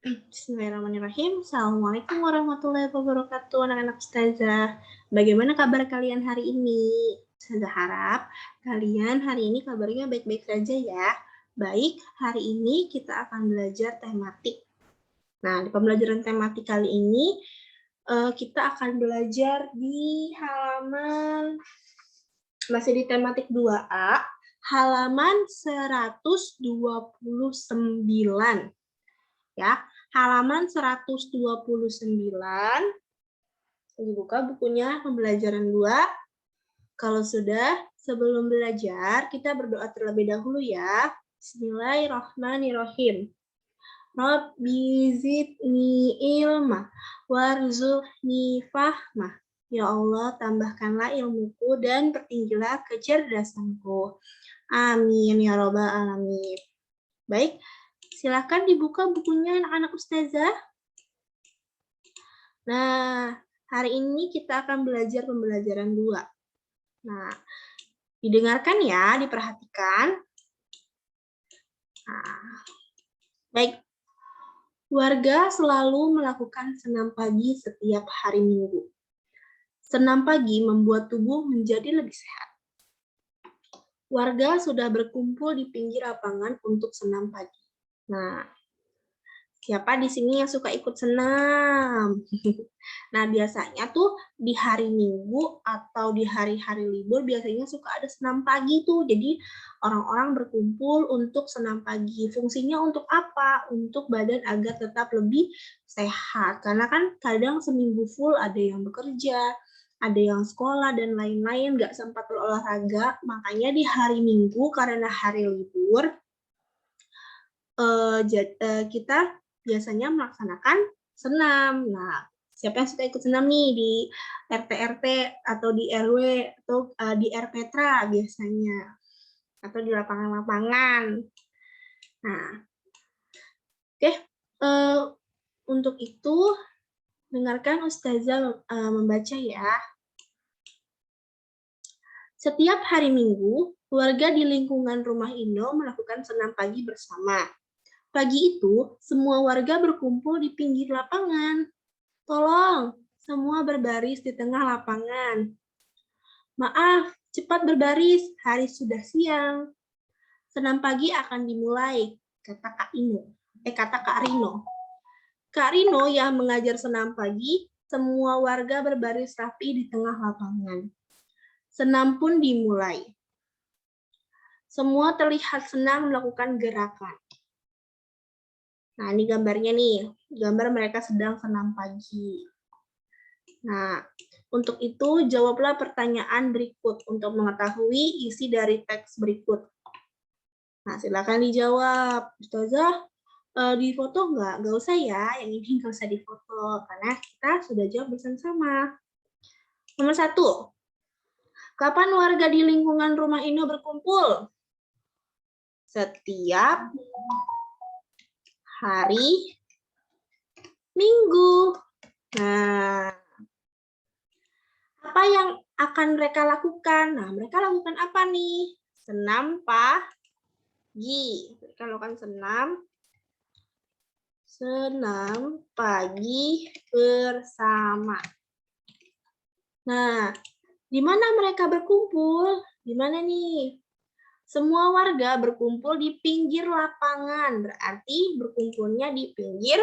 Bismillahirrahmanirrahim. Assalamualaikum warahmatullahi wabarakatuh, anak-anak ustazah. Bagaimana kabar kalian hari ini? Saya harap kalian hari ini kabarnya baik-baik saja ya. Baik, hari ini kita akan belajar tematik. Nah, di pembelajaran tematik kali ini, kita akan belajar di halaman, masih di tematik 2A, halaman 129. Ya, halaman 129. Dibuka bukunya pembelajaran 2. Kalau sudah, sebelum belajar, kita berdoa terlebih dahulu ya. Bismillahirrahmanirrahim. Rabbi zidni ilma warzuqni fahmah. Ya Allah, tambahkanlah ilmuku dan pertinggilah kecerdasanku. Amin ya robbal alamin. Baik, silakan dibuka bukunya anak-anak ustazah. Nah, hari ini kita akan belajar pembelajaran 2. Nah, didengarkan ya, diperhatikan. Nah, baik. Warga selalu melakukan senam pagi setiap hari Minggu. Senam pagi membuat tubuh menjadi lebih sehat. Warga sudah berkumpul di pinggir lapangan untuk senam pagi. Nah, siapa di sini yang suka ikut senam? Nah, biasanya tuh di hari Minggu atau di hari-hari libur biasanya suka ada senam pagi tuh. Jadi orang-orang berkumpul untuk senam pagi. Fungsinya untuk apa? Untuk badan agar tetap lebih sehat. Karena kan kadang seminggu full ada yang bekerja, ada yang sekolah dan lain-lain, nggak sempat berolahraga. Makanya di hari Minggu karena hari libur, kita biasanya melaksanakan senam. Nah, siapa yang suka ikut senam nih di RT-RT atau di RW atau di RPTRA biasanya, atau di lapangan-lapangan. Nah, oke. Untuk itu, dengarkan Ustazah membaca ya. Setiap hari Minggu, warga di lingkungan rumah Indo melakukan senam pagi bersama. Pagi itu, semua warga berkumpul di pinggir lapangan. Tolong, semua berbaris di tengah lapangan. Maaf, cepat berbaris, hari sudah siang. Senam pagi akan dimulai, kata Kak Rino. Kak Rino yang mengajar senam pagi, semua warga berbaris rapi di tengah lapangan. Senam pun dimulai. Semua terlihat senang melakukan gerakan. Nah, ini gambarnya nih, gambar mereka sedang senam pagi. Nah, untuk itu jawablah pertanyaan berikut untuk mengetahui isi dari teks berikut. Nah, silakan dijawab. Ustazah, di foto nggak? Nggak usah ya, yang ini nggak usah difoto, karena kita sudah jawab bersama-sama. Nomor 1, kapan warga di lingkungan rumah Indo berkumpul? Setiap hari Minggu. Nah, apa yang akan mereka lakukan? Nah, mereka lakukan apa nih? Senam pagi. Mereka lakukan senam pagi bersama. Nah, di mana mereka berkumpul? Di mana nih? Semua warga berkumpul di pinggir lapangan, berarti berkumpulnya di pinggir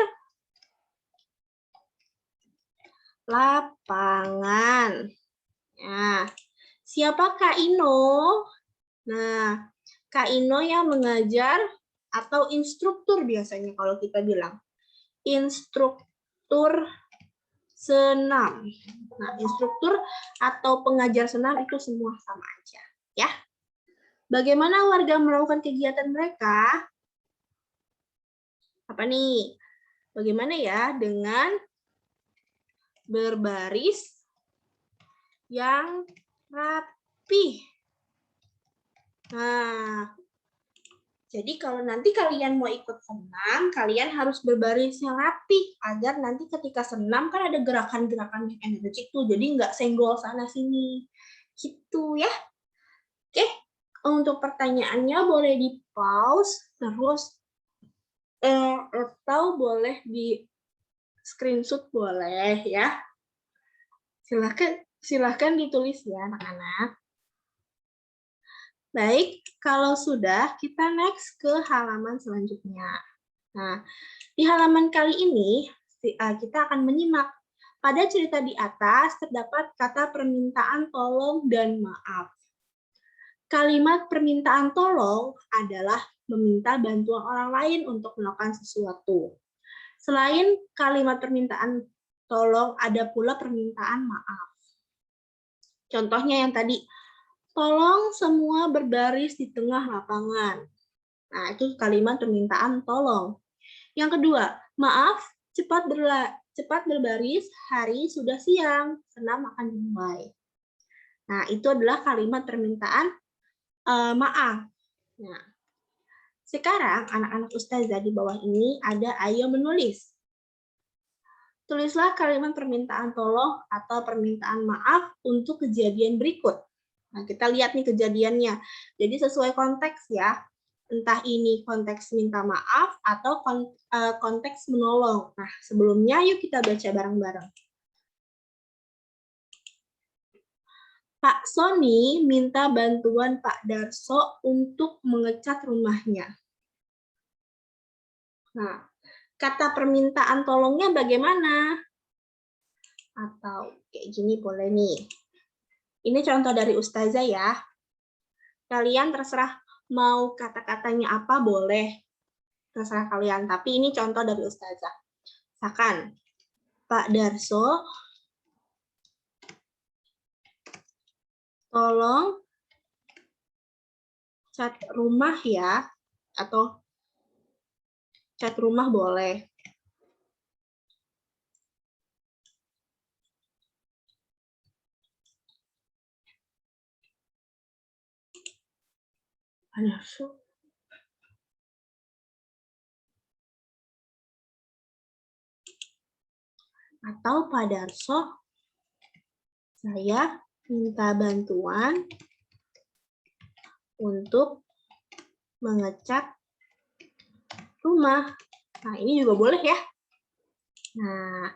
lapangan. Nah, siapa Kak Ino? Nah, Kak Ino yang mengajar atau instruktur biasanya kalau kita bilang. Instruktur senam. Nah, instruktur atau pengajar senam itu semua sama aja, ya. Bagaimana warga melakukan kegiatan mereka? Apa nih? Bagaimana ya dengan berbaris yang rapi? Nah, jadi kalau nanti kalian mau ikut senam, kalian harus berbaris yang rapi agar nanti ketika senam kan ada gerakan-gerakan yang energik tuh, jadi nggak senggol sana sini, gitu ya. Oke, untuk pertanyaannya boleh di pause terus atau boleh di screenshot boleh ya. Silahkan ditulis ya anak-anak. Baik, kalau sudah kita next ke halaman selanjutnya. Nah, di halaman kali ini kita akan menyimak. Pada cerita di atas terdapat kata permintaan tolong dan maaf. Kalimat permintaan tolong adalah meminta bantuan orang lain untuk melakukan sesuatu. Selain kalimat permintaan tolong, ada pula permintaan maaf. Contohnya yang tadi, tolong semua berbaris di tengah lapangan. Nah, itu kalimat permintaan tolong. Yang kedua, maaf, cepat berbaris, hari sudah siang, senam akan dimulai. Nah, itu adalah kalimat permintaan maaf. Nah, sekarang anak-anak ustazah di bawah ini ada ayo menulis. Tulislah kalimat permintaan tolong atau permintaan maaf untuk kejadian berikut. Nah, kita lihat nih kejadiannya. Jadi sesuai konteks ya. Entah ini konteks minta maaf atau konteks menolong. Nah, sebelumnya yuk kita baca bareng-bareng. Pak Sony minta bantuan Pak Darso untuk mengecat rumahnya. Nah, kata permintaan tolongnya bagaimana? Atau kayak gini boleh nih. Ini contoh dari ustazah ya. Kalian terserah mau kata-katanya apa boleh. Terserah kalian, tapi ini contoh dari ustazah. Misalkan, Pak Darso, tolong cat rumah ya, atau cat rumah boleh. Atau Pak Darso, saya minta bantuan untuk mengecat rumah. Nah, ini juga boleh ya. Nah,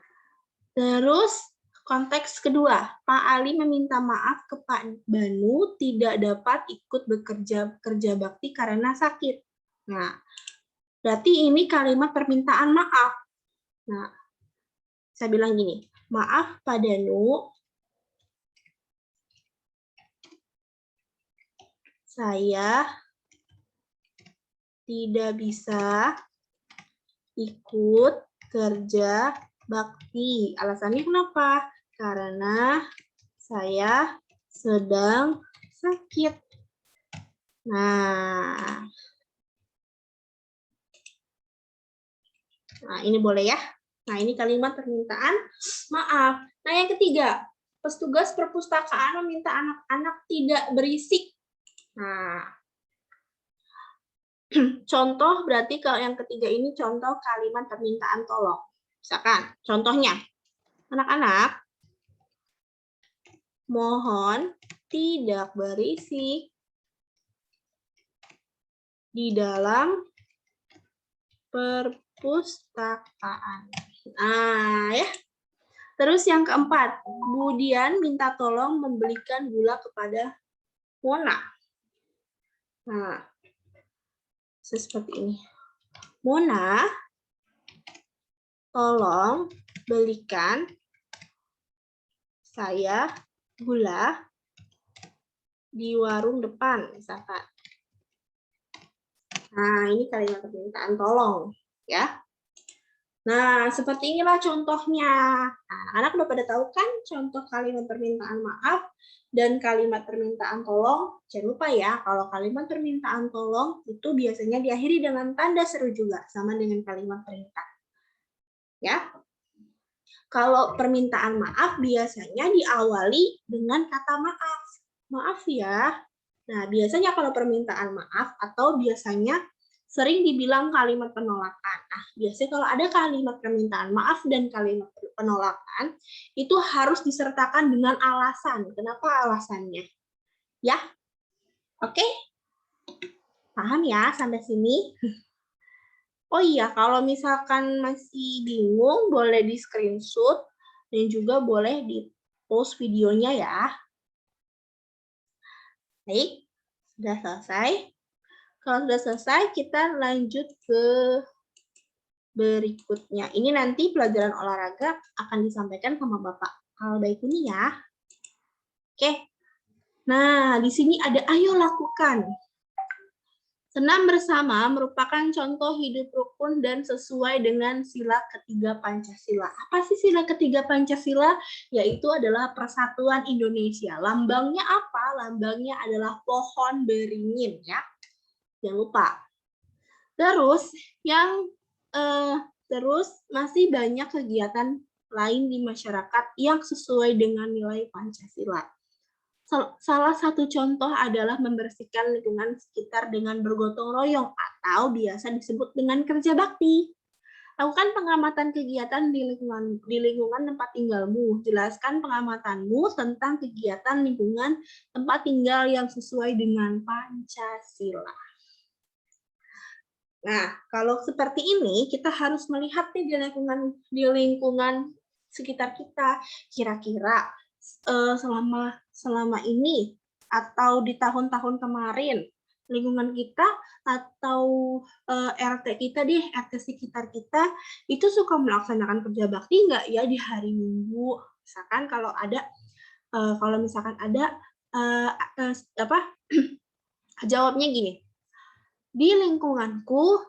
terus konteks kedua, Pak Ali meminta maaf ke Pak Banu tidak dapat ikut kerja bakti karena sakit. Nah, berarti ini kalimat permintaan maaf. Nah, saya bilang gini, maaf Pak Danu, saya tidak bisa ikut kerja bakti. Alasannya kenapa? Karena saya sedang sakit. Nah, ini boleh ya. Nah, ini kalimat permintaan maaf. Nah, yang ketiga, petugas perpustakaan meminta anak-anak tidak berisik. Nah, contoh berarti kalau yang ketiga ini contoh kalimat permintaan tolong. Misalkan, contohnya, anak-anak, mohon tidak berisik di dalam perpustakaan. Nah, ya. Terus yang keempat, kemudian minta tolong membelikan gula kepada Mona. Nah, seperti ini. Mona, tolong belikan saya gula di warung depan, misalkan. Nah, ini kalimat permintaan tolong, ya. Nah, seperti inilah contohnya. Nah, anak udah pada tahu kan contoh kalimat permintaan maaf dan kalimat permintaan tolong. Jangan lupa ya, kalau kalimat permintaan tolong itu biasanya diakhiri dengan tanda seru juga, sama dengan kalimat perintah. Ya. Kalau permintaan maaf biasanya diawali dengan kata maaf. Maaf ya. Nah, biasanya kalau permintaan maaf atau biasanya sering dibilang kalimat penolakan. Nah, biasanya kalau ada kalimat permintaan maaf dan kalimat penolakan, itu harus disertakan dengan alasan. Kenapa alasannya? Ya? Oke? Paham ya sampai sini? Oh iya, kalau misalkan masih bingung, boleh di screenshot dan juga boleh di post videonya ya. Baik, sudah selesai. Kalau sudah selesai, kita lanjut ke berikutnya. Ini nanti pelajaran olahraga akan disampaikan sama Bapak Albaikuni ya. Oke. Nah, di sini ada ayo lakukan. Senam bersama merupakan contoh hidup rukun dan sesuai dengan sila ketiga Pancasila. Apa sih sila ketiga Pancasila? Yaitu adalah Persatuan Indonesia. Lambangnya apa? Lambangnya adalah pohon beringin ya. Jangan lupa. Terus yang terus masih banyak kegiatan lain di masyarakat yang sesuai dengan nilai Pancasila. Salah satu contoh adalah membersihkan lingkungan sekitar dengan bergotong royong atau biasa disebut dengan kerja bakti. Lakukan pengamatan kegiatan di lingkungan tempat tinggalmu. Jelaskan pengamatanmu tentang kegiatan lingkungan tempat tinggal yang sesuai dengan Pancasila. Nah, kalau seperti ini kita harus melihat nih di lingkungan sekitar kita. Kira-kira selama ini atau di tahun-tahun kemarin lingkungan kita atau RT kita deh, RT sekitar kita itu suka melaksanakan kerja bakti nggak ya di hari Minggu? Misalkan kalau ada kalau misalkan ada jawabnya gini. Di lingkunganku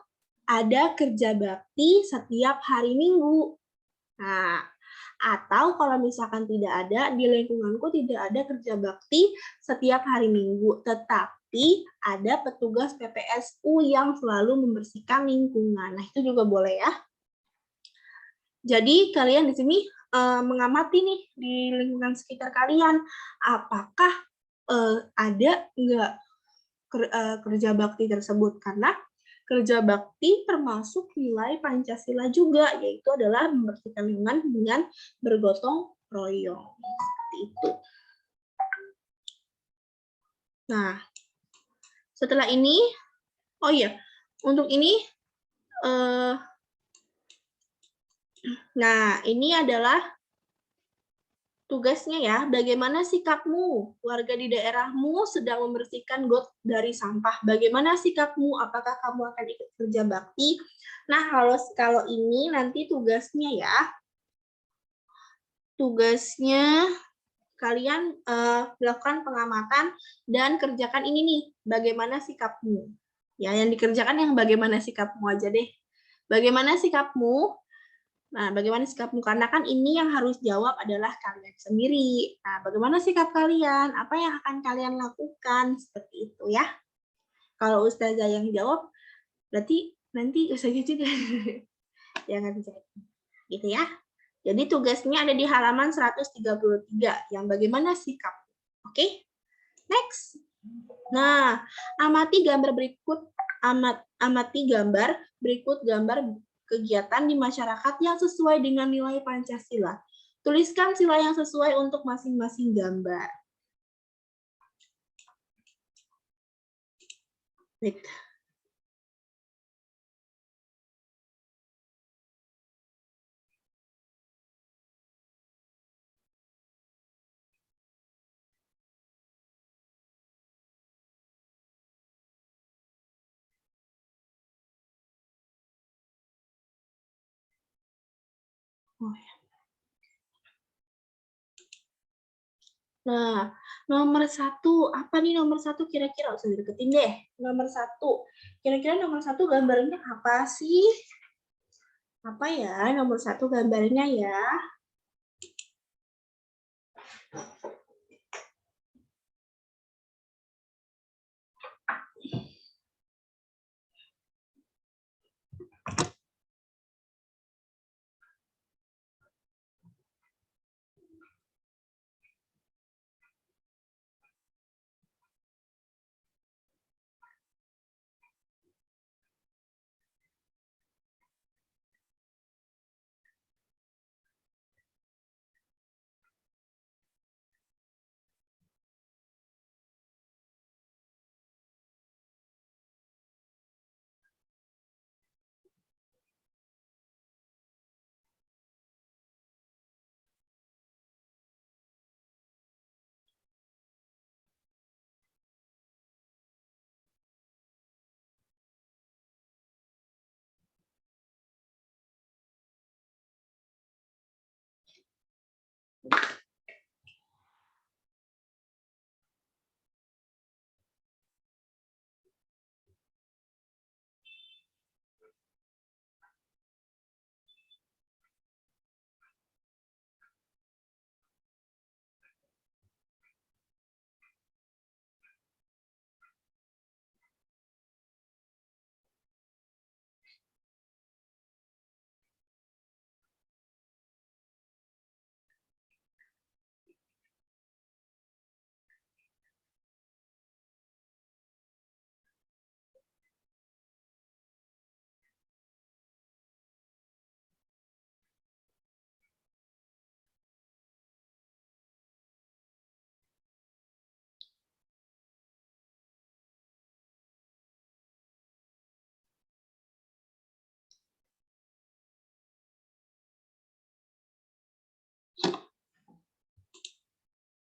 ada kerja bakti setiap hari Minggu. Nah, atau kalau misalkan tidak ada, di lingkunganku tidak ada kerja bakti setiap hari Minggu, tetapi ada petugas PPSU yang selalu membersihkan lingkungan. Nah, itu juga boleh ya. Jadi kalian di sini mengamati nih di lingkungan sekitar kalian, apakah ada nggak kerja bakti tersebut, karena kerja bakti termasuk nilai Pancasila juga, yaitu adalah membersihkan lingkungan dengan bergotong royong. Seperti itu. Nah, setelah ini, oh iya, untuk ini, nah ini adalah tugasnya ya, bagaimana sikapmu? Warga di daerahmu sedang membersihkan got dari sampah. Bagaimana sikapmu? Apakah kamu akan ikut kerja bakti? Nah, kalau ini nanti tugasnya ya. Tugasnya kalian melakukan pengamatan dan kerjakan ini nih, bagaimana sikapmu. Ya, yang dikerjakan yang bagaimana sikapmu aja deh. Bagaimana sikapmu? Nah, bagaimana sikapmu? Karena kan ini yang harus jawab adalah kalian sendiri. Nah, bagaimana sikap kalian? Apa yang akan kalian lakukan? Seperti itu ya. Kalau Ustazah yang jawab, berarti nanti Ustazah juga yang akan jawab. Gitu ya. Jadi tugasnya ada di halaman 133, yang bagaimana sikap. Oke? Next. Nah, amati gambar berikut gambar kegiatan di masyarakat yang sesuai dengan nilai Pancasila. Tuliskan sila yang sesuai untuk masing-masing gambar. Baik. Oh, ya. Nah, nomor 1, apa nih nomor 1 kira-kira? Usah deketin deh. Nomor 1, kira-kira nomor 1 gambarnya apa sih? Apa ya nomor 1 gambarnya ya?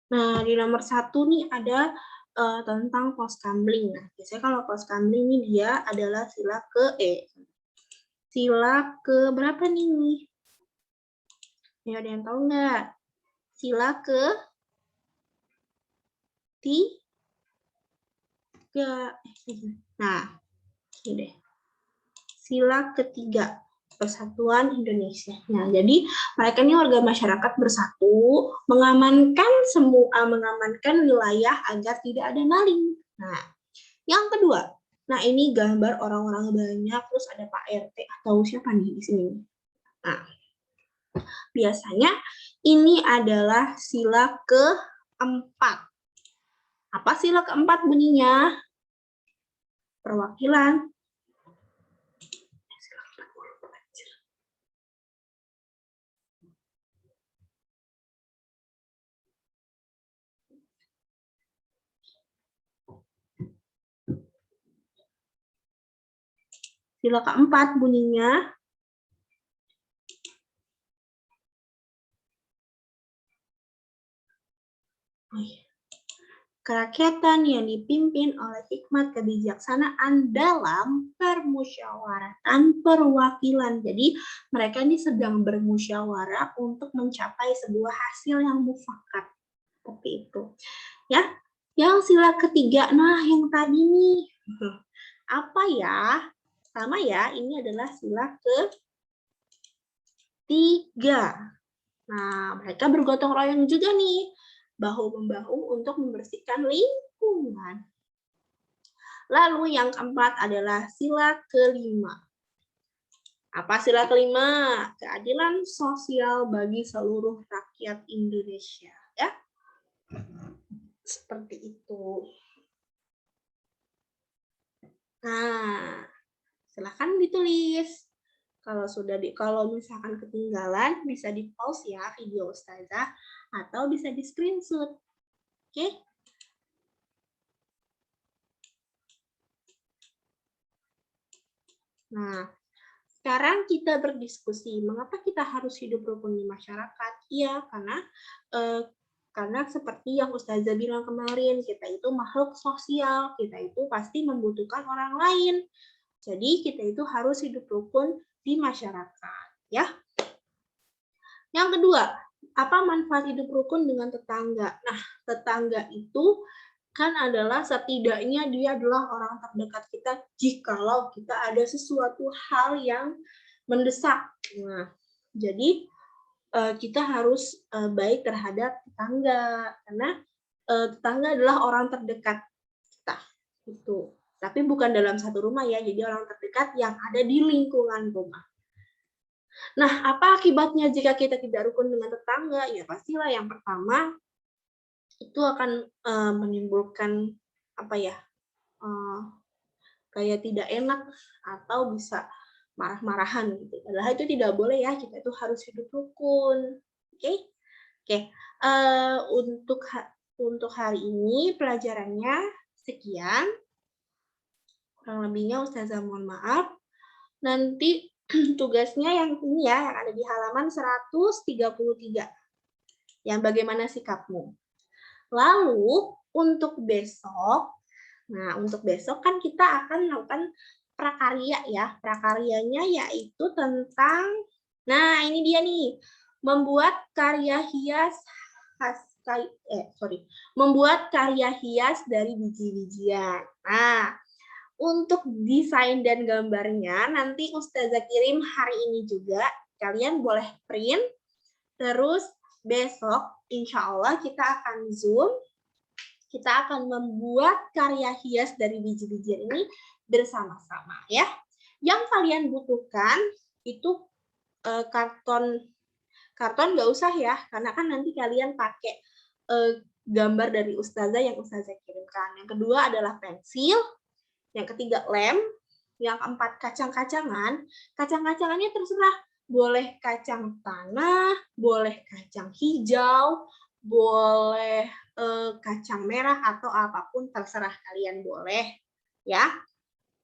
Nah, di nomor 1 nih ada tentang poskamling. Nah, biasanya kalau poskamling ini dia adalah sila ke berapa nih? Ya, ada yang tahu nggak? Sila ke 3. Nah, ini deh. Sila ketiga, Persatuan Indonesia. Nah, jadi mereka ini warga masyarakat bersatu mengamankan wilayah agar tidak ada maling. Nah, yang kedua, nah ini gambar orang-orang banyak, terus ada Pak RT atau siapa nih di sini? Nah, biasanya ini adalah sila keempat. Apa sila keempat bunyinya? Perwakilan. Sila keempat bunyinya kerakyatan yang dipimpin oleh hikmat kebijaksanaan dalam permusyawaratan perwakilan. Jadi mereka ini sedang bermusyawarah untuk mencapai sebuah hasil yang mufakat. Seperti itu. Ya, yang sila ketiga, nah yang tadi nih. Apa ya? Sama ya, ini adalah sila ketiga. Nah, mereka bergotong royong juga nih, bahu-membahu untuk membersihkan lingkungan. Lalu yang keempat adalah sila kelima. Apa sila kelima? Keadilan sosial bagi seluruh rakyat Indonesia. Ya, seperti itu. Nah, silakan ditulis. Kalau misalkan ketinggalan, bisa di pause ya video Ustazah atau bisa di screenshot. Oke? Nah, sekarang kita berdiskusi, mengapa kita harus hidup rukun di masyarakat? Iya, karena seperti yang Ustazah bilang kemarin, kita itu makhluk sosial, kita itu pasti membutuhkan orang lain. Jadi kita itu harus hidup rukun di masyarakat, ya. Yang kedua, apa manfaat hidup rukun dengan tetangga? Nah, tetangga itu kan adalah setidaknya dia adalah orang terdekat kita jikalau kita ada sesuatu hal yang mendesak. Nah, jadi kita harus baik terhadap tetangga karena tetangga adalah orang terdekat kita. Itu. Tapi bukan dalam satu rumah ya, jadi orang terdekat yang ada di lingkungan rumah. Nah, apa akibatnya jika kita tidak rukun dengan tetangga? Ya pastilah yang pertama itu akan menimbulkan apa ya? Kayak tidak enak atau bisa marah-marahan gitu. Padahal itu tidak boleh ya, kita itu harus hidup rukun. Oke? Oke. Untuk hari ini pelajarannya sekian. Kurang lebihnya Ustazah mohon maaf. Nanti tugasnya yang ini ya, yang ada di halaman 133. Yang bagaimana sikapmu. Lalu untuk besok, kan kita akan melakukan prakarya ya. Prakaryanya yaitu tentang, nah ini dia nih, membuat karya hias membuat karya hias dari biji-bijian. Nah, untuk desain dan gambarnya nanti Ustazah kirim hari ini juga. Kalian boleh print. Terus besok insya Allah kita akan Zoom. Kita akan membuat karya hias dari biji-bijian ini bersama-sama ya. Yang kalian butuhkan itu karton nggak usah ya, karena kan nanti kalian pakai gambar dari Ustazah yang Ustazah kirimkan. Yang kedua adalah pensil. Yang ketiga lem, yang keempat kacang-kacangan. Kacang-kacangannya terserah, boleh kacang tanah, boleh kacang hijau, boleh kacang merah atau apapun terserah kalian boleh ya.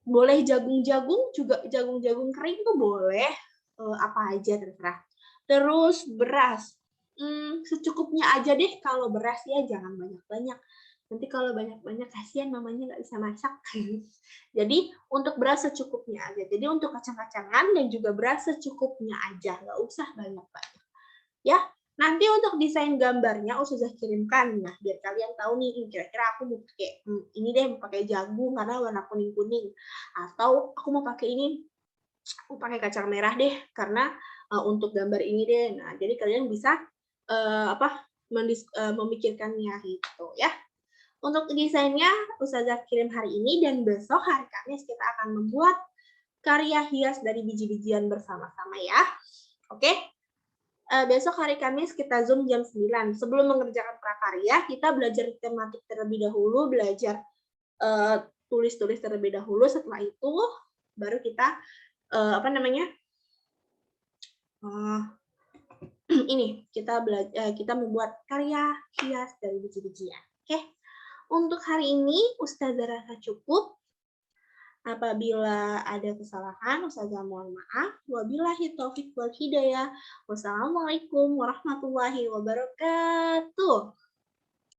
Boleh jagung-jagung juga, jagung-jagung kering tuh boleh, apa aja terserah. Terus beras. Secukupnya aja deh kalau beras ya, jangan banyak-banyak. Nanti kalau banyak-banyak kasihan mamanya nggak bisa masak. Jadi untuk beras secukupnya aja. Jadi untuk kacang-kacangan dan juga beras secukupnya aja, nggak usah banyak-banyak. Ya, nanti untuk desain gambarnya Ustazah kirimkan. Nah, biar kalian tahu nih, kira-kira aku mau pakai ini deh, mau pakai jagung karena warna kuning-kuning. Atau aku mau pakai ini, aku pakai kacang merah deh karena untuk gambar ini deh. Nah, jadi kalian bisa memikirkannya gitu ya. Untuk desainnya Ustazah kirim hari ini dan besok hari Kamis kita akan membuat karya hias dari biji-bijian bersama-sama ya. Oke? Besok hari Kamis kita Zoom jam 9. Sebelum mengerjakan prakarya, kita belajar tematik terlebih dahulu, belajar tulis-tulis terlebih dahulu. Setelah itu baru kita ini kita membuat karya hias dari biji-bijian. Oke. Untuk hari ini Ustazah rasa cukup. Apabila ada kesalahan, Ustazah mohon maaf. Wabillahi taufiq wal hidayah. Wassalamualaikum warahmatullahi wabarakatuh.